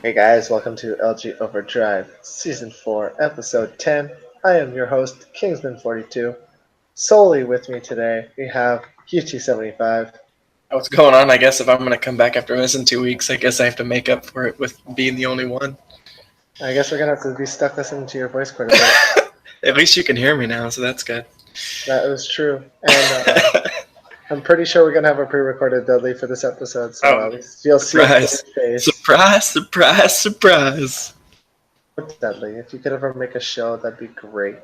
Hey guys, welcome to LG Overdrive, Season 4, Episode 10. I am your host, Kingsman42. Solely with me today, we have UT75. What's going on? I guess if I'm going to come back after missing 2 weeks, I guess I have to make up for it with being the only one. I guess we're gonna have to be stuck listening to your voice quite a bit. At least you can hear me now, so that's good. That is true. And I'm pretty sure we're gonna have a pre-recorded Dudley for this episode, so Oh, at least you'll see a surprise. good face. Surprise, surprise, surprise. Dudley, if you could ever make a show, that'd be great.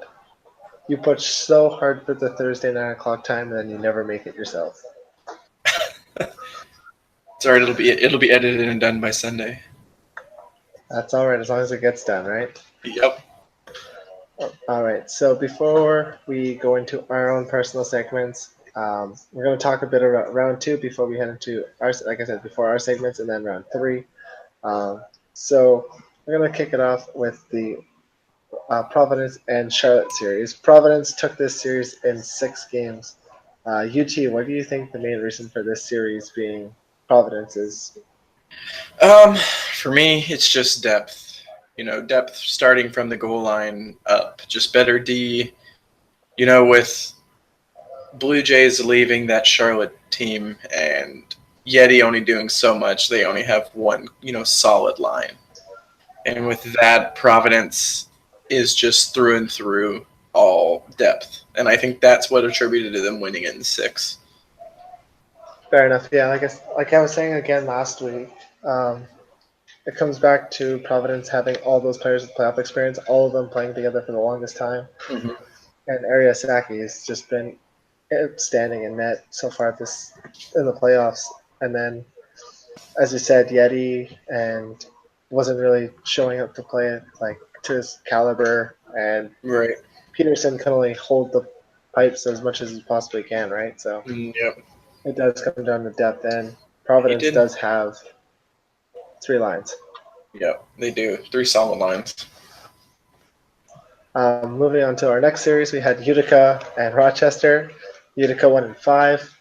You push so hard for the Thursday 9 o'clock time, and then you never make it yourself. It's alright, it'll be edited and done by Sunday. That's alright, as long as it gets done, right? Yep. Alright, so before we go into our own personal segments, we're going to talk a bit about round two before we head into our, like I said, before our segments, and then round three. So we're going to kick it off with the Providence and Charlotte series. Providence took this series in 6 games. UT, what do you think the main reason for this series being Providence is? For me, it's just depth. Depth starting from the goal line up. Just better D. With Blue Jays leaving that Charlotte team and Yeti only doing so much, they only have one, solid line. And with that, Providence is just through and through all depth. And I think that's what attributed to them winning it in 6. Fair enough. Yeah, like I was saying again last week, it comes back to Providence having all those players with playoff experience, all of them playing together for the longest time. Mm-hmm. And Ariasaki has just been outstanding in net so far in the playoffs. And then, as you said, Yeti and wasn't really showing up to play like to his caliber, and Right. Peterson can only hold the pipes as much as he possibly can, right? So Yep. it does come down to depth, and Providence does have 3 lines. Yep, they do. 3 solid lines. Moving on to our next series, we had Utica and Rochester. Utica 1 and 5.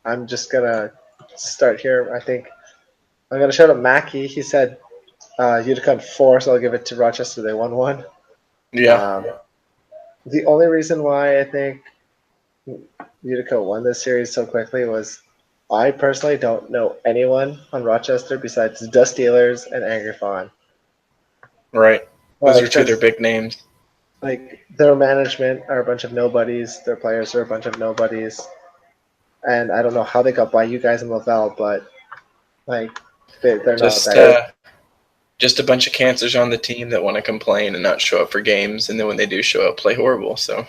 I'm just gonna start here. I think I'm gonna shout out Mackie. He said Utica in 4, so I'll give it to Rochester. They won 1. Yeah. The only reason why I think Utica won this series so quickly was I personally don't know anyone on Rochester besides the Steelers and Angry Fawn. Right. Those are 2 of their big names. Like, their management are a bunch of nobodies. Their players are a bunch of nobodies. And I don't know how they got by you guys in Lavelle, but, like, they're not that good. Just a bunch of cancers on the team that want to complain and not show up for games, and then when they do show up, play horrible. So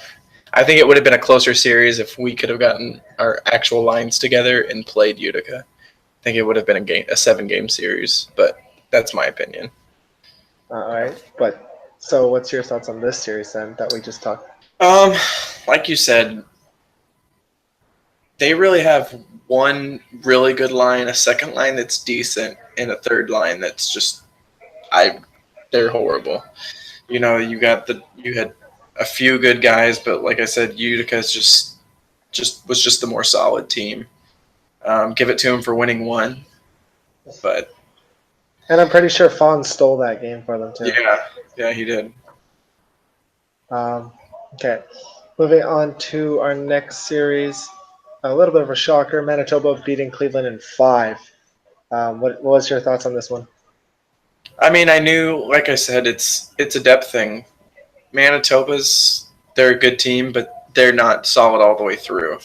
I think it would have been a closer series if we could have gotten our actual lines together and played Utica. I think it would have been a 7-game series, but that's my opinion. All right. But, so what's your thoughts on this series, then, that we just talked? Like you said, they really have one really good line, a second line that's decent, and a third line that's just they're horrible. You had a few good guys, but like I said, Utica's was just the more solid team. Give it to him for winning 1, but And I'm pretty sure Fawn stole that game for them too. Yeah, he did. Okay, moving on to our next series. A little bit of a shocker: Manitoba beating Cleveland in 5. What was your thoughts on this one? I mean, I knew, like I said, it's a depth thing. They're a good team, but they're not solid all the way through.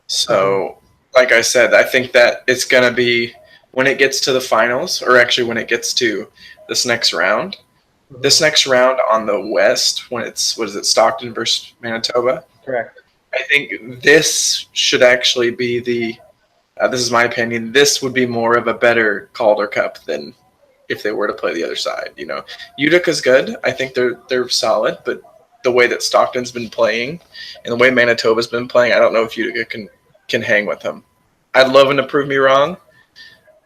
So, like I said, I think that it's going to be when it gets to the finals, or actually when it gets to this next round. This next round on the West, when it's, Stockton versus Manitoba? Correct. I think this should actually be this is my opinion, this would be more of a better Calder Cup than if they were to play the other side. Utica's good. I think they're solid, but the way that Stockton's been playing and the way Manitoba's been playing, I don't know if Utica can hang with them. I'd love them to prove me wrong,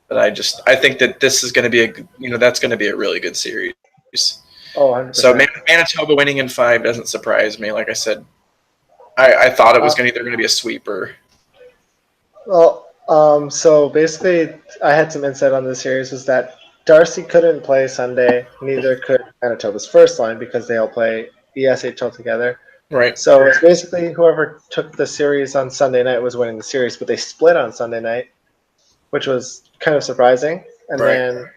but I think that this is going to be that's going to be a really good series. Oh, 100%. So Manitoba winning in 5 doesn't surprise me. Like I said, I thought it was either going to be a sweeper. Well, So basically, I had some insight on this series. Was that Darcy couldn't play Sunday, neither could Manitoba's first line because they all play ESHL together. Right. So it's basically whoever took the series on Sunday night was winning the series, but they split on Sunday night, which was kind of surprising. And Right. then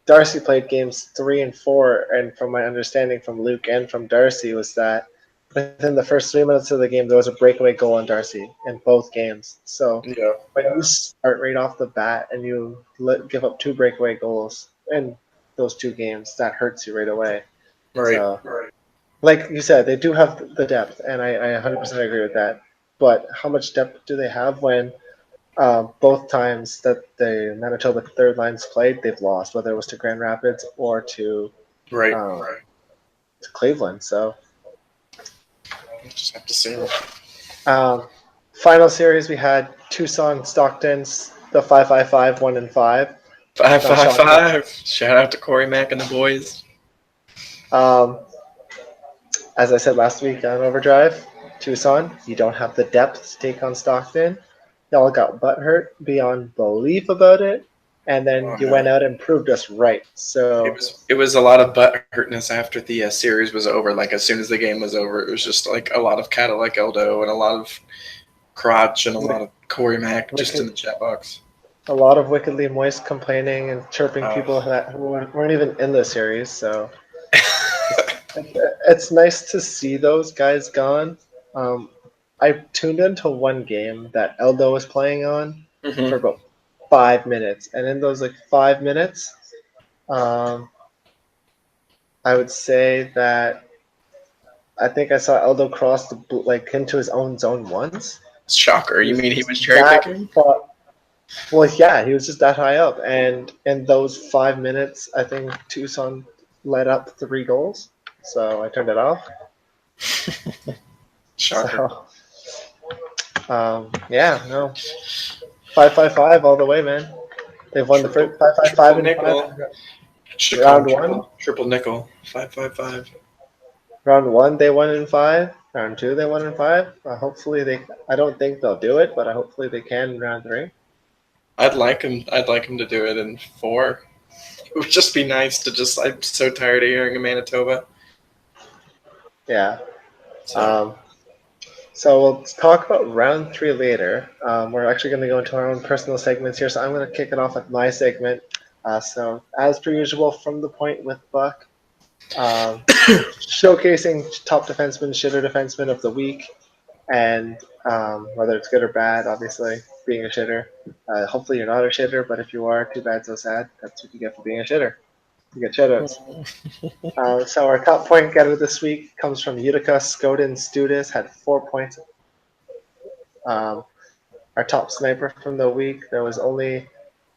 Darcy played games 3 and 4, and from my understanding from Luke and from Darcy was that within the first 3 minutes of the game there was a breakaway goal on Darcy in both games. So Yeah. when you start right off the bat and you give up 2 breakaway goals in those 2 games, that hurts you right away. Right. So like you said, they do have the depth, and I 100% agree with that. But how much depth do they have when both times that the Manitoba third lines played, they've lost, whether it was to Grand Rapids or Right. to Cleveland. So, I just have to see. um, final series we had Tucson, Stockton's the 5-5-5, 1-5. Five Not five shocking. five. Shout out to Corey Mack and the boys. Um, as I said last week on Overdrive, Tucson, you don't have the depth to take on Stockton. Y'all got butt hurt beyond belief about it, and then Oh you no. went out and proved us right. So It was a lot of butt hurtness after the series was over. Like as soon as the game was over, it was just like a lot of Cadillac Eldo and a lot of crotch and a lot of Corey Mack just in wicked, the chat box. a lot of wickedly moist complaining and chirping Uh, people who weren't even in the series. So it's nice to see those guys gone. Um, I tuned into one game that Eldo was playing on hmm for about 5 minutes, and in those like 5 minutes, um, I would say that I think I saw Eldo cross like into his own zone once. Shocker. He You was mean he just was cherry that picking? far. Well, yeah, he was just that high up, and in those 5 minutes, I think Tucson let up 3 goals. So I turned it off. Shocker. So yeah, no, 5-5-5 all the way, man. They've won the Triple first 5-5-5 triple and five nickel. Should call him round one. triple nickel. 555. Round one, they won in five. Round two, they won in five. Hopefully, they. I don't think they'll do it, but hopefully they can in round three. I'd like him to do it in 4. It would just be nice to just. I'm so tired of hearing a Manitoba. Yeah. So Um, so we'll talk about round three later. We're actually going to go into our own personal segments here. So I'm going to kick it off with my segment. So as per usual, from the point with Buck, um, showcasing top defenseman, shitter defenseman of the week, and whether it's good or bad, obviously being a shitter. Hopefully you're not a shitter, but if you are, too bad, so sad. That's what you get for being a shitter. You get shoutouts. So our top point getter this week comes from Utica. Skoden Studis had 4 points. Um, our top sniper from the week, there was only,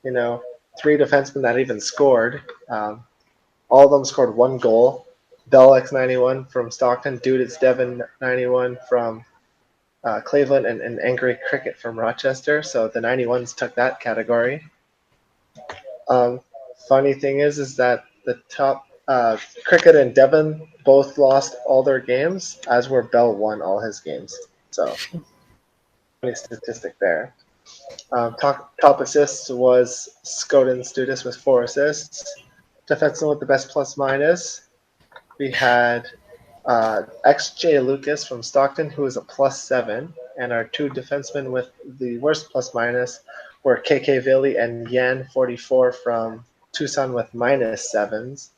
3 defensemen that even scored. All of them scored 1 goal. Bell X91 from Stockton, Dude It's Devon 91 from Cleveland, and Angry Cricket from Rochester. So the 91s took that category. Um, funny thing is that the top Cricket and Devon both lost all their games, as were Bell won all his games. So funny statistic there. Top assists was Skoden Studis with 4 assists. Defenseman with the best plus minus. We had XJ Lucas from Stockton, who is a +7, and our 2 defensemen with the worst plus minus were KK Villi and Yan 44 from Tucson with -7s.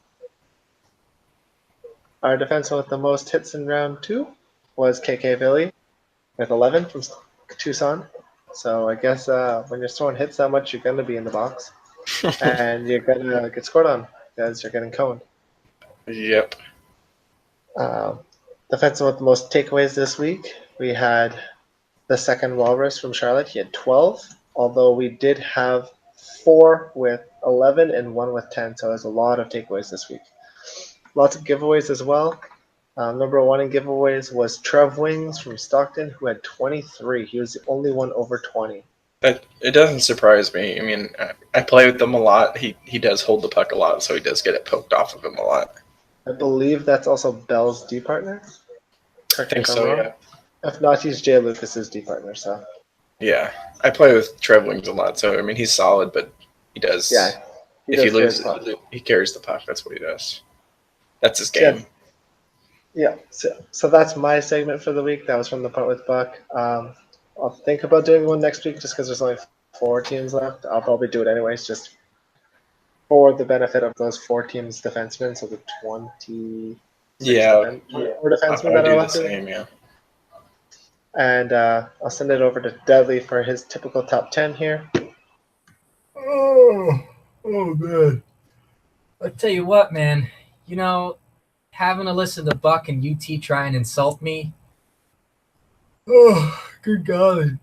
Our defenseman with the most hits in round two was KK Villi with 11 from Tucson. So I guess when you're throwing hits that much, you're going to be in the box, and you're going to get scored on because you're getting coned. yep. Uh, defenseman with the most takeaways this week, we had the second Walrus from Charlotte. He had 12, although we did have 4 with 11 and 1 with 10, so there's a lot of takeaways this week. Lots of giveaways as well. Number 1 in giveaways was Trev Wings from Stockton, who had 23. He was the only one over 20. It doesn't surprise me. I mean, I play with them a lot. He does hold the puck a lot, so he does get it poked off of him a lot. I believe that's also Bell's D partner. I Correct me think if I'm so. wrong. Yeah. If not, he's Jay Lucas's D partner. So Yeah, I play with Trev Wings a lot, so I mean he's solid, but he does. Yeah, he If he does carry loses, the puck. he carries the puck. That's what he does. That's his So, game. yeah. So that's my segment for the week. That was from the Punt with Buck. I'll think about doing one next week just because there's only 4 teams left. I'll probably do it anyways, just for the benefit of those 4 teams defensemen, so the 26 Yeah, or defensemen I would that are do the left in it. same. Yeah. And I'll send it over to Dudley for his typical top 10 here. Oh, good. I'll tell you what, man. Having to listen to Buck and UT try and insult me. Oh, good God.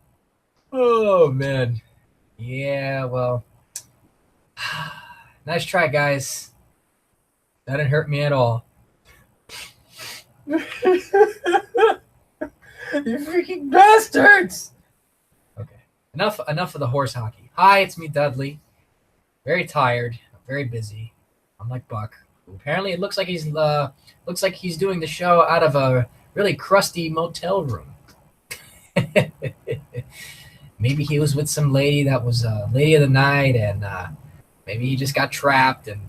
Oh, man. Yeah, well. Nice try, guys. That didn't hurt me at all. You freaking bastards! Okay. Enough of the horse hockey. Hi, it's me, Dudley. Very tired. Very busy. I'm like Buck. Apparently, it looks like he's doing the show out of a really crusty motel room. Maybe he was with some lady that was lady of the night, and maybe he just got trapped and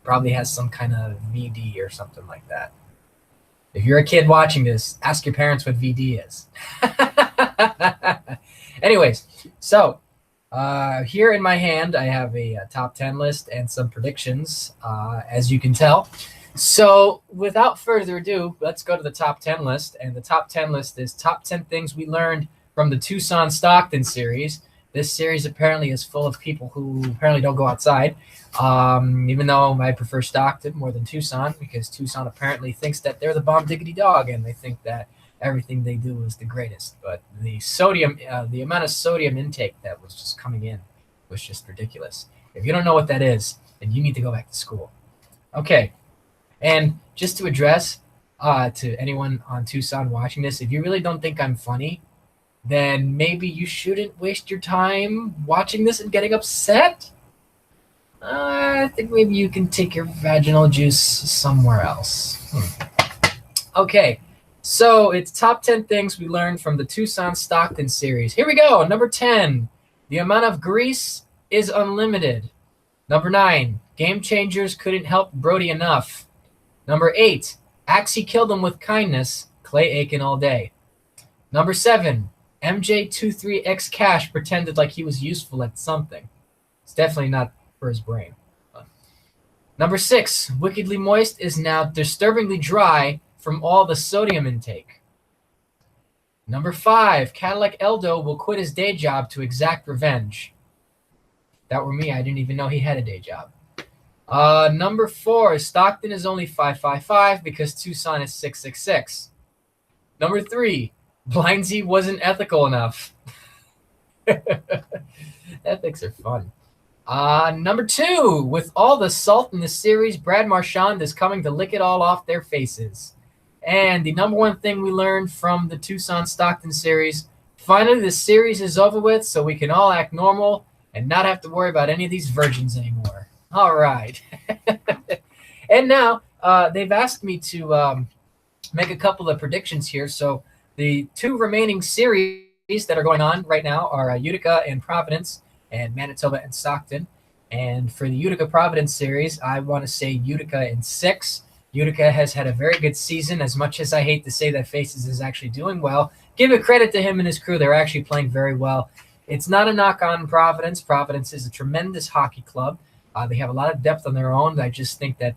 probably has some kind of VD or something like that. If you're a kid watching this, ask your parents what VD is. Anyways, so here in my hand, I have a top 10 list and some predictions, as you can tell. So without further ado, let's go to the top 10 list. And the top 10 list is top 10 things we learned from the Tucson-Stockton series. This series apparently is full of people who apparently don't go outside, even though I prefer Stockton more than Tucson, because Tucson apparently thinks that they're the bomb diggity dog, and they think that everything they do is the greatest. But the amount of sodium intake that was just coming in was just ridiculous. If you don't know what that is, then you need to go back to school. Okay, and just to address to anyone on Tucson watching this, if you really don't think I'm funny, then maybe you shouldn't waste your time watching this and getting upset. I think maybe you can take your vaginal juice somewhere else. Okay, so it's top 10 things we learned from the Tucson-Stockton series. Here we go. Number 10, the amount of grease is unlimited. Number 9, game changers couldn't help Brody enough. Number 8, Axie killed him with kindness. Clay Aiken all day. Number 7, MJ23X Cash pretended like he was useful at something. It's definitely not for his brain. Number 6, Wickedly Moist is now disturbingly dry from all the sodium intake. Number 5, Cadillac Eldo will quit his day job to exact revenge. If that were me, I didn't even know he had a day job. Number 4, Stockton is only 555 because Tucson is 666. Number 3, Blindsy wasn't ethical enough. Ethics are fun. Number 2, with all the salt in the series, Brad Marchand is coming to lick it all off their faces. And the number 1 thing we learned from the Tucson-Stockton series, finally the series is over with, so we can all act normal and not have to worry about any of these virgins anymore. All right. And now they've asked me to make a couple of predictions here. So the 2 remaining series that are going on right now are Utica and Providence, and Manitoba and Stockton. And for the Utica-Providence series, I want to say Utica in 6. Utica has had a very good season. As much as I hate to say that Faces is actually doing well, give it credit to him and his crew. They're actually playing very well. It's not a knock on Providence. Providence is a tremendous hockey club. They have a lot of depth on their own. I just think that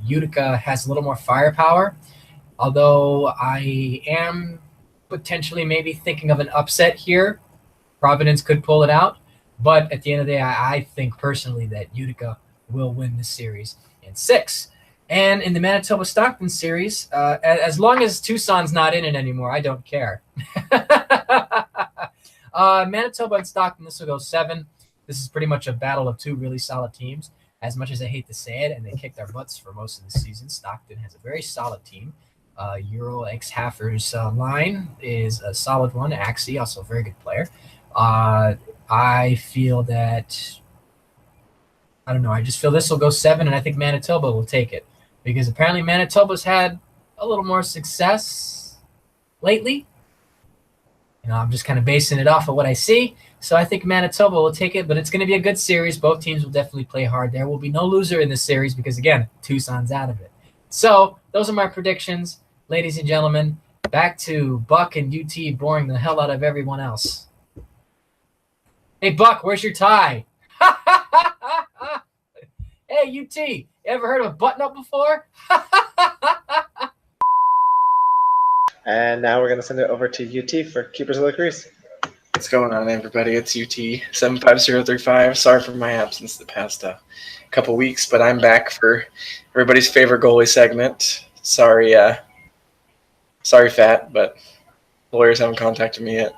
Utica has a little more firepower. Although I am potentially maybe thinking of an upset here. Providence could pull it out. But at the end of the day, I think personally that Utica will win this series in 6. And in the Manitoba-Stockton series, as long as Tucson's not in it anymore, I don't care. Manitoba and Stockton, this will go 7. This is pretty much a battle of 2 really solid teams. As much as I hate to say it, and they kicked our butts for most of the season, Stockton has a very solid team. Euro X Haffer's line is a solid one. Axie, also a very good player. I feel that, I don't know, I just feel this will go 7, and I think Manitoba will take it. Because apparently Manitoba's had a little more success lately. I'm just kind of basing it off of what I see. So I think Manitoba will take it, but it's going to be a good series. Both teams will definitely play hard. There will be no loser in this series because, again, Tucson's out of it. So those are my predictions, ladies and gentlemen. Back to Buck and UT boring the hell out of everyone else. Hey, Buck, where's your tie? Hey, UT, you ever heard of a button-up before? And now we're going to send it over to UT for Keepers of the Crease. What's going on, everybody? It's UT 75035. Sorry for my absence the past couple weeks, but I'm back for everybody's favorite goalie segment. Sorry, Fat, but lawyers haven't contacted me yet.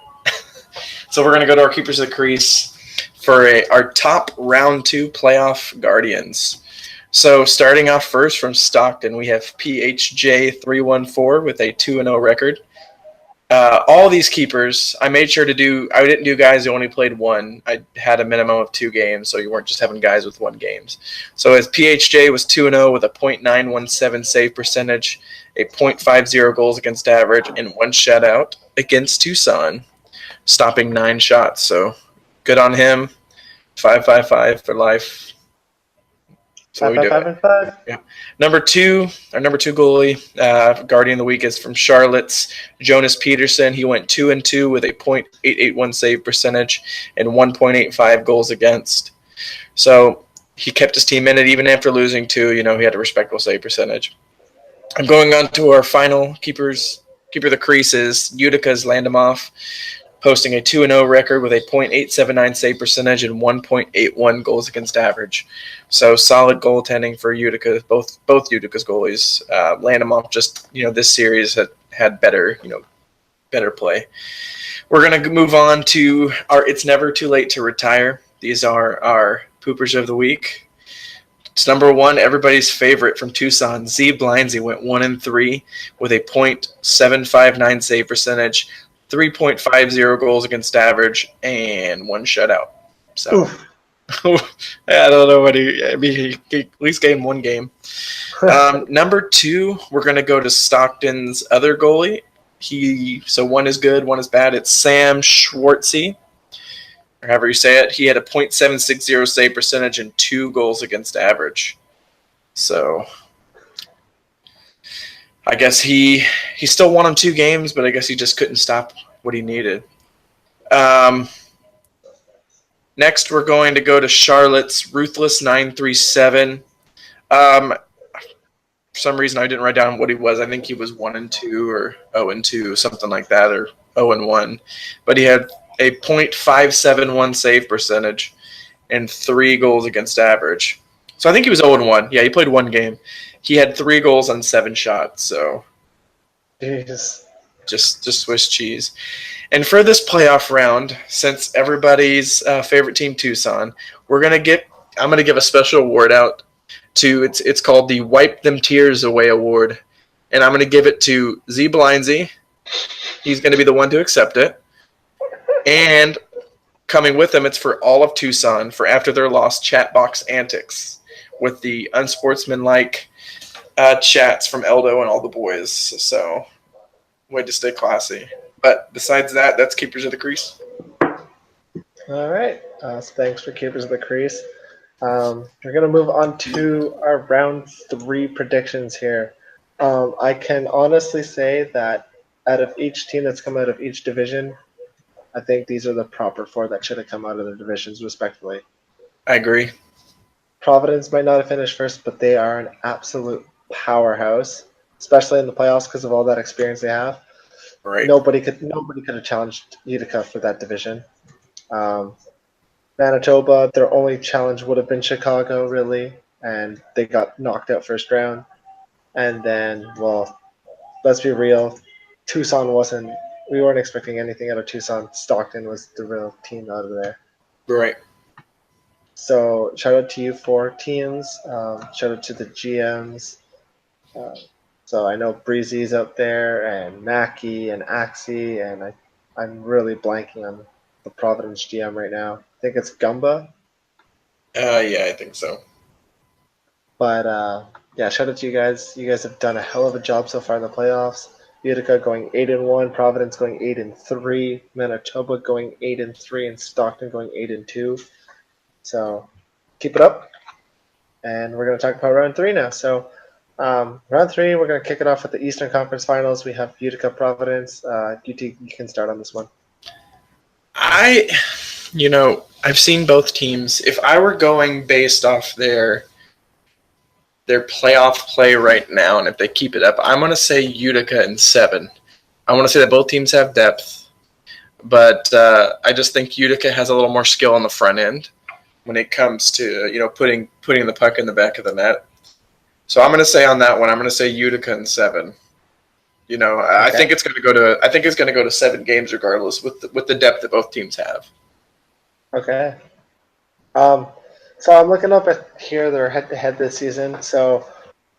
So we're going to go to our Keepers of the Crease for our top round 2 playoff Guardians. So starting off first from Stockton, we have PHJ314 with a 2-0 record. All these keepers, I made sure to do. I didn't do guys who only played one. I had a minimum of 2 games, so you weren't just having guys with 1 games. So as PHJ was 2-0 with a .917 save percentage, a .50 goals against average, and 1 shutout against Tucson, stopping 9 shots. So good on him. 555 for life. So we do it. 5. Yeah. Number 2 goalie, Guardian of the Week is from Charlotte's Jonas Peterson. He went 2-2 with a .881 save percentage and 1.85 goals against. So he kept his team in it even after losing 2. He had a respectable save percentage. I'm going on to our final keeper of the crease is Utica's Landemoff, posting a 2-0 record with a .879 save percentage and 1.81 goals against average. So solid goaltending for Utica, both Utica's goalies. Landemoff just, this series had better play. We're going to move on to our It's Never Too Late to Retire. These are our Poopers of the Week. It's number 1, everybody's favorite from Tucson. Z Blindsey went 1-3 with a .759 save percentage, 3.50 goals against average, and 1 shutout. So I don't know what he at least gave him 1 game. Number 2, we're going to go to Stockton's other goalie. So 1 is good, 1 is bad. It's Sam Schwartzy, or however you say it. He had a .760 save percentage and 2 goals against average. So I guess he still won him 2 games, but I guess he just couldn't stop what he needed. Next, we're going to go to Charlotte's Ruthless 937. For some reason, I didn't write down what he was. I think he was 1-2 or 0-2, something like that, or 0-1. But he had a .571 save percentage and 3 goals against average. So I think he was 0-1. Yeah, he played 1 game. He had 3 goals on 7 shots. So Jesus. Just Swiss cheese. And for this playoff round, since everybody's favorite team, Tucson, I'm gonna give a special award out to it's called the Wipe Them Tears Away Award, and I'm gonna give it to Z Blindsey. He's gonna be the one to accept it, and coming with him, it's for all of Tucson for after their loss chat box antics with the unsportsmanlike chats from Eldo and all the boys. So way to stay classy. But besides that, that's Keepers of the Crease. All right. So thanks for Keepers of the Crease. We're going to move on to our round 3 predictions here. I can honestly say that out of each team that's come out of each division, I think these are the proper 4 that should have come out of the divisions, respectfully. I agree. Providence might not have finished first, but they are an absolute powerhouse, especially in the playoffs because of all that experience they have. Right. Nobody could have challenged Utica for that division. Manitoba, their only challenge would have been Chicago, really, and they got knocked out first round. And then, well, let's be real, Tucson we weren't expecting anything out of Tucson. Stockton was the real team out of there. Right. So shout out to you 4 teams. Shout out to the GMs. So I know Breezy's out there, and Mackie and Axie, and I'm really blanking on the Providence GM right now. I think it's Gumba. Yeah, I think so. But yeah, shout out to you guys. You guys have done a hell of a job so far in the playoffs. Utica going 8-1, Providence going 8-3, Manitoba going 8-3, and Stockton going 8-2. So keep it up. And we're going to talk about round 3 now. So round 3, we're going to kick it off with the Eastern Conference Finals. We have Utica Providence. UT, you can start on this one. I've seen both teams. If I were going based off their playoff play right now, and if they keep it up, I'm going to say Utica in 7. I want to say that both teams have depth, but I just think Utica has a little more skill on the front end when it comes to putting the puck in the back of the net. So I'm going to say on that one, I'm going to say Utica in 7. I think it's going to go to 7 games regardless with the depth that both teams have. Okay. So I'm looking up at here their head-to-head this season. So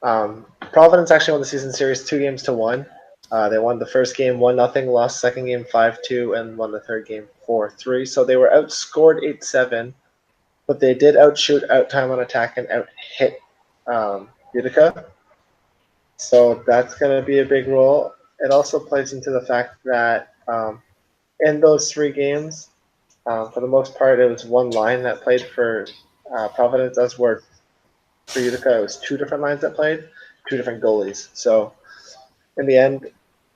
Providence actually won the season series 2-1. They won the first game 1-0, lost second game 5-2, and won the third game 4-3. So they were outscored 8-7, but they did outshoot, out time on attack, and out hit Utica. So that's going to be a big role. It also plays into the fact that in those 3 games, for the most part, it was one line that played for Providence, as were for Utica. It was 2 different lines that played, 2 different goalies. So in the end,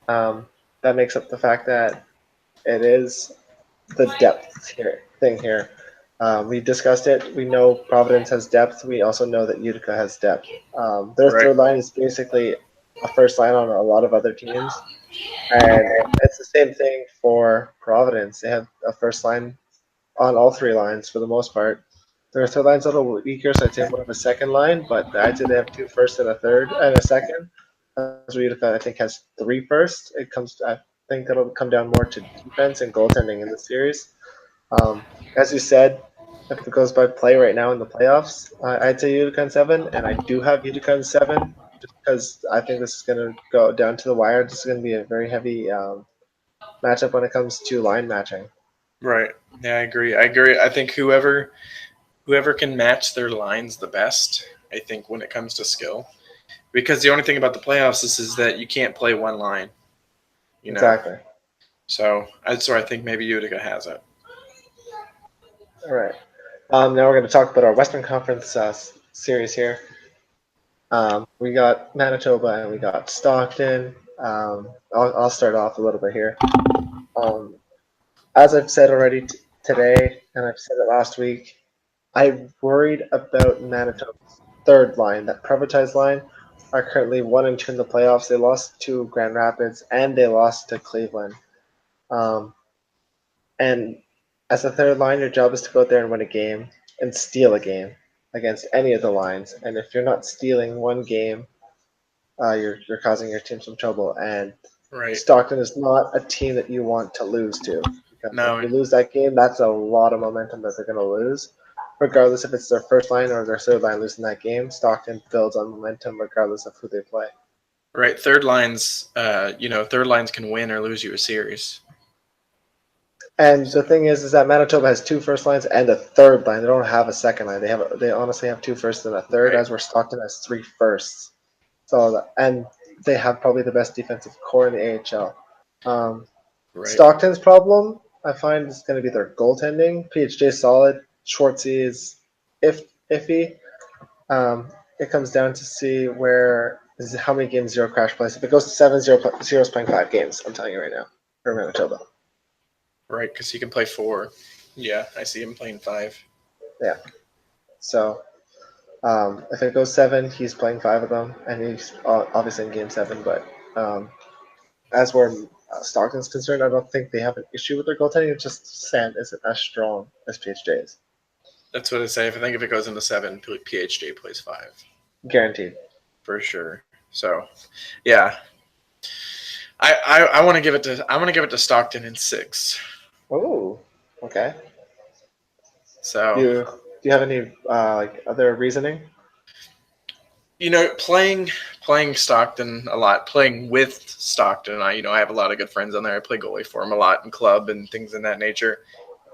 that makes up the fact that it is the depth thing here. We discussed it. We know Providence has depth. We also know that Utica has depth. Their third line is basically a first line on a lot of other teams. And it's the same thing for Providence. They have a first line on all 3 lines for the most part. Their third line's a little weaker, so I'd say more of a second line, but I'd say they have 2 firsts and a third and a second. As Utica, I think, has 3 firsts. I think it'll come down more to defense and goaltending in the series. As you said, if it goes by play right now in the playoffs, I'd say Utica in 7, and I do have Utica in 7 just because I think this is going to go down to the wire. This is going to be a very heavy matchup when it comes to line matching. Right. Yeah, I agree. I think whoever can match their lines the best, I think, when it comes to skill. Because the only thing about the playoffs is that you can't play one line. Exactly. So that's where I think maybe Utica has it. All right. Now we're going to talk about our Western Conference series here. We got Manitoba and we got Stockton. I'll start off a little bit here. As I've said already today, and I've said it last week, I worried about Manitoba's third line. That privatized line are currently 1-2 in the playoffs. They lost to Grand Rapids and they lost to Cleveland. And as a third line, your job is to go out there and win a game and steal a game against any of the lines. And if you're not stealing one game, you're causing your team some trouble. And Stockton is not a team that you want to lose to. Because if you lose that game, that's a lot of momentum that they're going to lose. Regardless if it's their first line or their third line losing that game, Stockton builds on momentum regardless of who they play. Right. Third lines can win or lose you a series. And the thing is that Manitoba has 2 first lines and a third line. They don't have a second line. They honestly have 2 firsts and a third, as where Stockton has 3 firsts. So and they have probably the best defensive core in the AHL. Stockton's problem, I find, is going to be their goaltending. PHJ is solid. Schwartzy is iffy. It comes down to see how many games Zero Crash plays. If it goes to 7, Zero's playing 5 games. I'm telling you right now for Manitoba. Right, because he can play 4. Yeah, I see him playing 5. Yeah. So if it goes 7, he's playing 5 of them, and he's obviously in Game 7. But as where Stockton's concerned, I don't think they have an issue with their goaltending. It's just Sand isn't as strong as PHJ is. That's what I say. I think if it goes into 7, PHJ plays 5. Guaranteed. For sure. So, yeah. I want to give it to Stockton in 6. Oh, okay. So, do you have any other reasoning? Playing Stockton a lot, playing with Stockton. I have a lot of good friends on there. I play goalie for them a lot in club and things in that nature.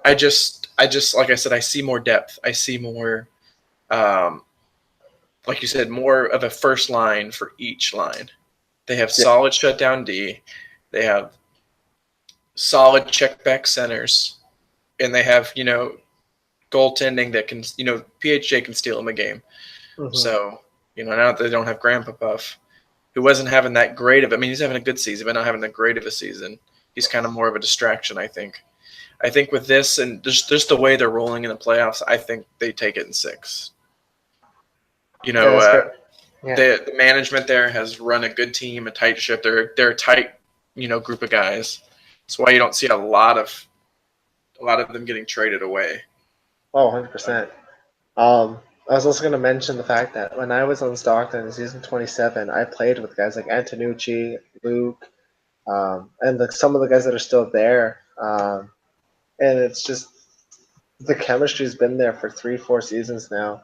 I just like I said, I see more depth. I see more, like you said, more of a first line for each line. They have solid shutdown D. They have solid check back centers, and they have goaltending that can PHJ can steal him a game. Mm-hmm. So now that they don't have Grandpa Puff, who wasn't having that great of. I mean, he's having a good season, but not having that great of a season. He's kind of more of a distraction, I think. I think with this and just the way they're rolling in the playoffs, I think they take it in 6. Yeah. The management there has run a good team, a tight ship. They're a tight, group of guys. That's why you don't see a lot of them getting traded away. Oh, 100%. I was also going to mention the fact that when I was on Stockton in season 27, I played with guys like Antonucci, Luke, and some of the guys that are still there. And it's just the chemistry's been there for 3-4 seasons now.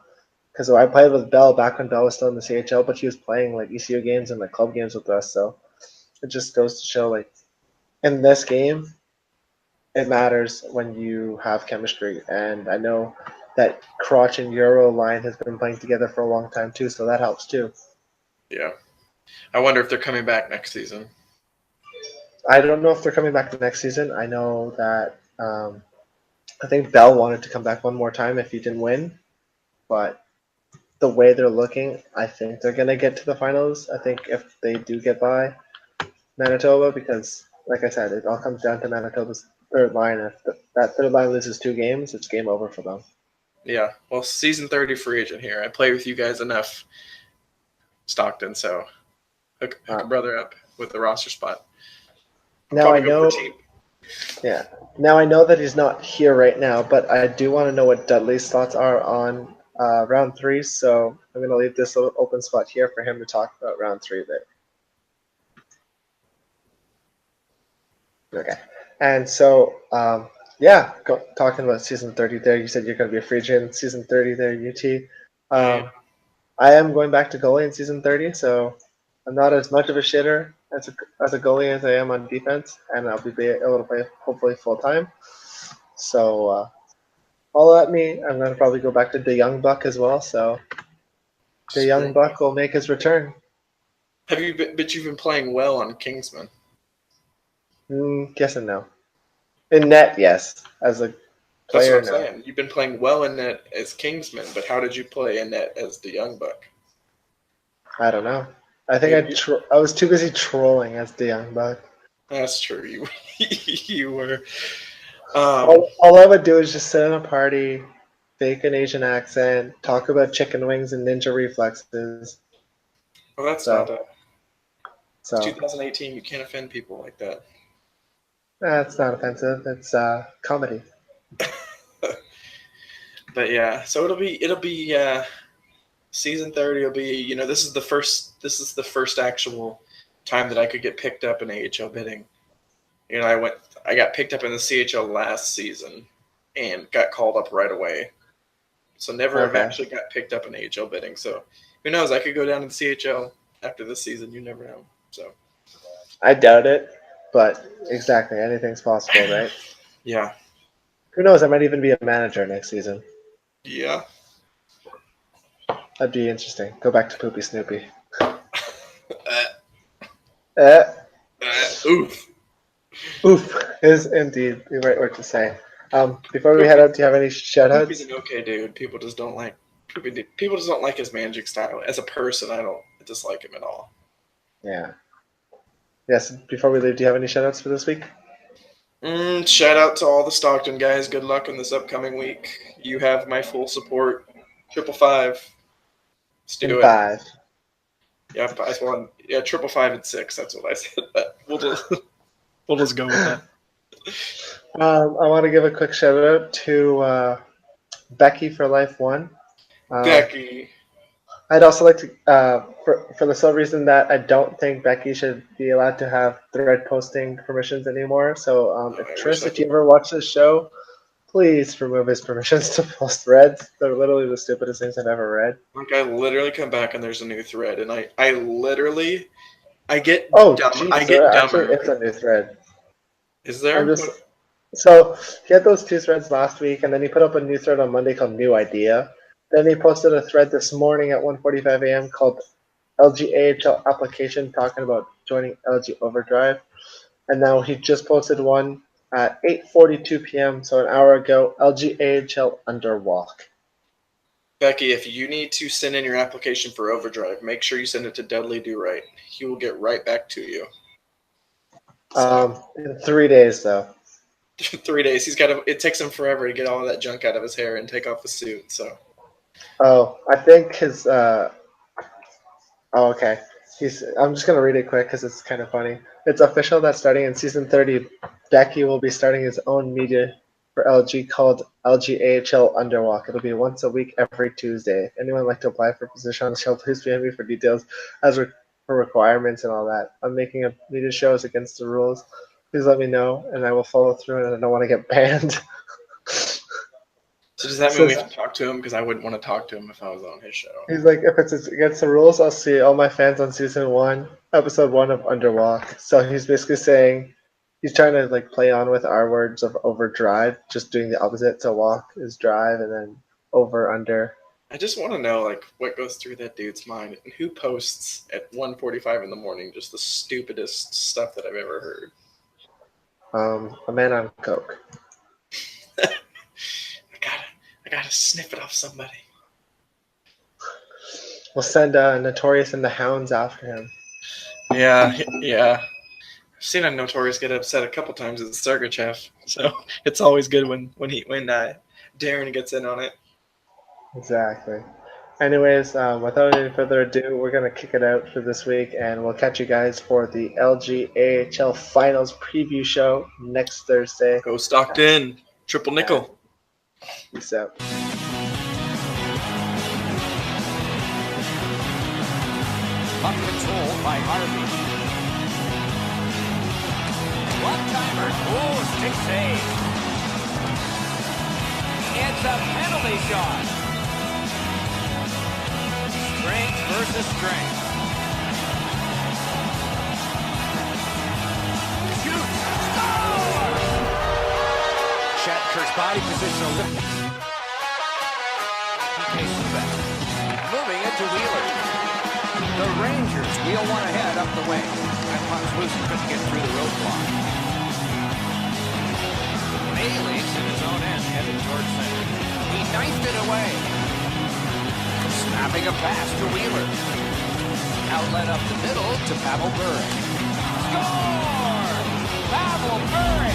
Because I played with Bell back when Bell was still in the CHL, but he was playing like ECU games and like club games with us. So it just goes to show, like, in this game, it matters when you have chemistry. And I know that Crotch and Euro line has been playing together for a long time too, so that helps too. Yeah. I wonder if they're coming back next season. I don't know if they're coming back next season. I know that I think Bell wanted to come back one more time if he didn't win, but the way they're looking, I think they're going to get to the finals. I think if they do get by Manitoba, because, like I said, it all comes down to Manitoba's third line. If that third line loses 2 games, it's game over for them. Yeah, well, season 30 free agent here. I play with you guys enough, Stockton, so hook a brother up with the roster spot. Now I know. Yeah. Now I know that he's not here right now, but I do want to know what Dudley's thoughts are on round 3. So I'm going to leave this little open spot here for him to talk about round 3 there. Okay. And so, talking about season 30 there, you said you're going to be a free agent season 30 there, UT. I am going back to goalie in season 30, so I'm not as much of a shitter as a goalie as I am on defense, and I'll be able to play hopefully full time. So, all at me, I'm going to probably go back to the young buck as well. So, the young buck will make his return. But you've been playing well on Kingsman. Yes and no. In net, yes. As a player, that's what I'm saying. You've been playing well in net as Kingsman, but how did you play in net as the young buck? I don't know. I think I was too busy trolling as the young buck. That's true. You were. All I would do is just sit in a party, fake an Asian accent, talk about chicken wings and ninja reflexes. Well, that's not a. So 2018. You can't offend people like that. That's not offensive. It's comedy. But yeah, so it'll be season 30 will be, this is the first actual time that I could get picked up in AHL bidding. I got picked up in the CHL last season and got called up right away. So never have actually got picked up in AHL bidding. So who knows? I could go down to the CHL after this season. You never know. So I doubt it, but exactly, anything's possible, right? Yeah. Who knows? I might even be a manager next season. Yeah. That'd be interesting. Go back to Poopy Snoopy. Oof. Oof is indeed the right word to say. Before we head out, do you have any shout-outs? Poopy's an okay dude. People just don't like his managing style. As a person, I don't dislike him at all. Yeah. Yes, before we leave, do you have any shout-outs for this week? Shout out to all the Stockton guys. Good luck in this upcoming week. You have my full support. 555. Let's do it. 5. Yeah, 555 and 6. That's what I said. But we'll just go with that. I want to give a quick shout out to Becky for Life 1. Becky. I'd also like to, for the sole reason that I don't think Becky should be allowed to have thread posting permissions anymore. So if you ever watch this show, please remove his permissions to post threads. They're literally the stupidest things I've ever read. Like, I literally come back and there's a new thread, and I get dumber. Actually, it's a new thread. Is there? So he had those 2 threads last week, and then he put up a new thread on Monday called New Idea. Then he posted a thread this morning at 1:45 a.m. called LG AHL application talking about joining LG Overdrive. And now he just posted one at 8:42 p.m., so an hour ago. LG AHL Underwalk. Becky, if you need to send in your application for Overdrive, make sure you send it to Dudley Do Right. He will get right back to you. In 3 days though. 3 days. He's got to. It takes him forever to get all of that junk out of his hair and take off the suit. So. Oh, I think his. Oh, okay. I'm just gonna read it quick because it's kind of funny. It's official that starting in season 30, Becky will be starting his own media for LG called LG AHL Underwalk. It'll be once a week every Tuesday. If anyone would like to apply for a position on the show, please PM me for details for requirements and all that. I'm making a media shows against the rules. Please let me know, and I will follow through. And I don't want to get banned. So does that mean we have to talk to him? Because I wouldn't want to talk to him if I was on his show. He's like, if it's against the rules, I'll see all my fans on season 1, episode 1 of Underwalk. So he's basically saying he's trying to like play on with our words of overdrive, just doing the opposite. So walk is drive, and then over under. I just want to know like what goes through that dude's mind and who posts at 1:45 in the morning just the stupidest stuff that I've ever heard. A man on coke. I gotta sniff it off somebody. We'll send Notorious and the Hounds after him. Yeah. I've seen a Notorious get upset a couple times at Sergachev, so it's always good when Darren gets in on it. Exactly. Anyways, without any further ado, we're gonna kick it out for this week, and we'll catch you guys for the LG AHL Finals preview show next Thursday. Go Stockton, triple nickel. Peace out. Puck control by Harvey. One-timer. Oh, stick save. It's a penalty shot. Strength versus strength. Shoots. Score! Shattenkirk's body position. Moving it to Wheeler. The Rangers wheel one ahead up the wing. That puck's loose and couldn't get through the roadblock. Bailey's in his own end, headed towards center. He knifed it away. Snapping a pass to Wheeler. Outlet up the middle to Pavel Bure. Score! Pavel Bure!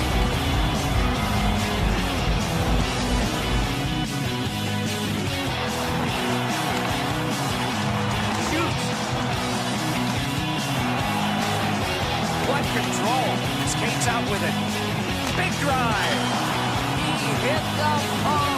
Control. Skates out with it. Big drive. He hit the post.